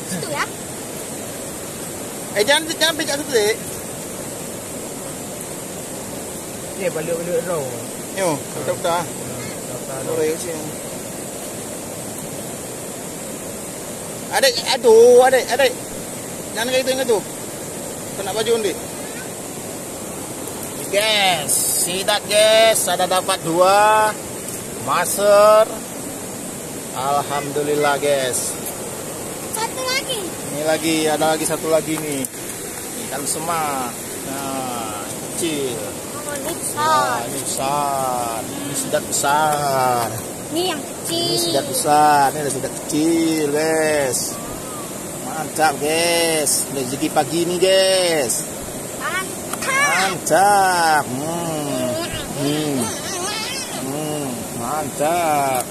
Situ ya. Jangan pijak situ deh. Ni balik row. Yo, udah. Boleh sih. Adik. Jangan kayak itu. Kena baju undi. Guys, sidat guys, ada dapat 2 maser. Alhamdulillah guys. Satu lagi. Ini lagi, ada lagi satu lagi nih. Ikan semak. Nah, kecil. Oh, ini besar. Nah, ini besar. Ini sidat besar. Ini yang kecil. Ini sidat besar. Ini ada sidat kecil guys. Mantap guys. Rezeki pagi ini guys. Mantap. Mantap.